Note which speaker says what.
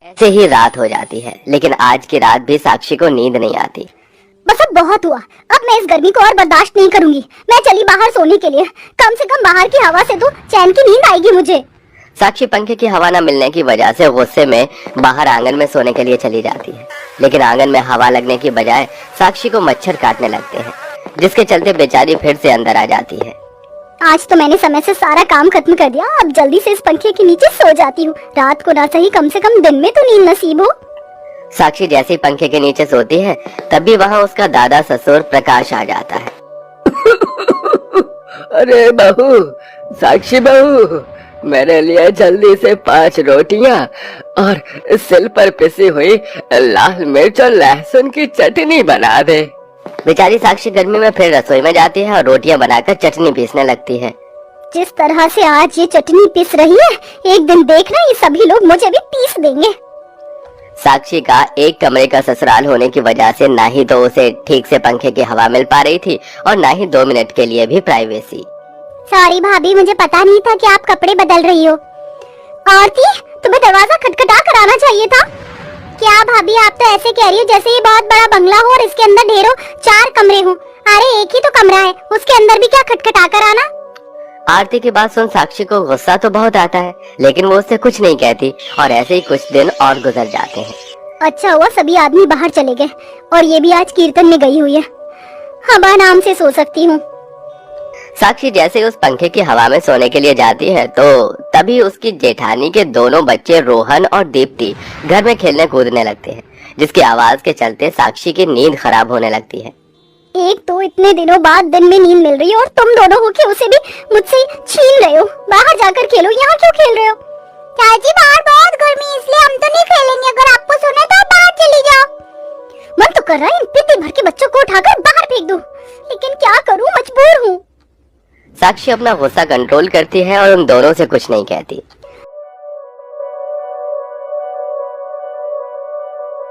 Speaker 1: ऐसे ही रात हो जाती है, लेकिन आज की रात भी साक्षी को नींद नहीं आती।
Speaker 2: बस अब बहुत हुआ, अब मैं इस गर्मी को और बर्दाश्त नहीं करूंगी। मैं चली बाहर सोने के लिए। कम से कम बाहर की हवा से तो चैन की नींद आएगी मुझे।
Speaker 1: साक्षी पंखे की हवा न मिलने की वजह से गुस्से में बाहर आंगन में सोने के लिए चली जाती है, लेकिन आंगन में हवा लगने की बजाय साक्षी को मच्छर काटने लगते हैं, जिसके चलते बेचारी फिर से अंदर आ जाती है।
Speaker 2: आज तो मैंने समय से सारा काम खत्म कर दिया, अब जल्दी से इस पंखे के नीचे सो जाती हूँ। रात को ना सही कम से कम दिन में तो नींद नसीब हो।
Speaker 1: साक्षी जैसे ही पंखे के नीचे सोती है, तभी वहाँ उसका दादा ससुर प्रकाश आ जाता है।
Speaker 3: अरे बहू, साक्षी बहू, मेरे लिए जल्दी से 5 रोटियां और सिल पर पिसी हुई लाल मिर्च और लहसुन की चटनी बना दे।
Speaker 1: बेचारी साक्षी गर्मी में फिर रसोई में जाती है और रोटियां बनाकर चटनी पीसने लगती है।
Speaker 2: जिस तरह से आज ये चटनी पीस रही है, एक दिन देखना ये सभी लोग मुझे भी पीस देंगे।
Speaker 1: साक्षी का एक कमरे का ससुराल होने की वजह से ना ही तो उसे ठीक से पंखे की हवा मिल पा रही थी और ना ही 2 मिनट के लिए भी प्राइवेसी।
Speaker 2: सॉरी भाभी, मुझे पता नहीं था कि आप कपड़े बदल रही हो। आरती, तुम्हें दरवाजा खटखटा कर आना चाहिए था। क्या भाभी, आप तो ऐसे कह रही हो जैसे ये बहुत बड़ा बंगला हो और इसके अंदर ढेरों 4 कमरे हो। अरे एक ही तो कमरा है, उसके अंदर भी क्या खटखटा कर आना।
Speaker 1: आरती की बात सुन साक्षी को गुस्सा तो बहुत आता है, लेकिन वो उससे कुछ नहीं कहती और ऐसे ही कुछ दिन और गुजर जाते हैं।
Speaker 2: अच्छा हुआ सभी आदमी बाहर चले गए और ये भी आज कीर्तन में गई हुई है। हवा नाम से सो सकती हूँ।
Speaker 1: साक्षी जैसे उस पंखे की हवा में सोने के लिए जाती है, तो तभी उसकी जेठानी के दोनों बच्चे रोहन और दीप्ति घर में खेलने कूदने लगते हैं, जिसकी आवाज के चलते साक्षी की नींद खराब होने लगती है।
Speaker 2: एक तो इतने दिनों बाद दिन में नींद मिल रही है और तुम दोनों हो के उसे भी मुझसे छीन रहे हो। बाहर जाकर खेलो, यहाँ क्यों खेल रहे हो? चाची बाहर बहुत गर्मी, इसलिए हम तो नहीं खेलेंगे। अगर आपको सोना तो आप बाहर चली जाओ। मन तो कर रहा है इन पिद्दी भर के बच्चों को उठाकर बाहर फेंक दूं, लेकिन क्या करूं, मजबूर हूँ।
Speaker 1: साक्षी अपना गुस्सा कंट्रोल करती है और उन दोनों से कुछ नहीं कहती।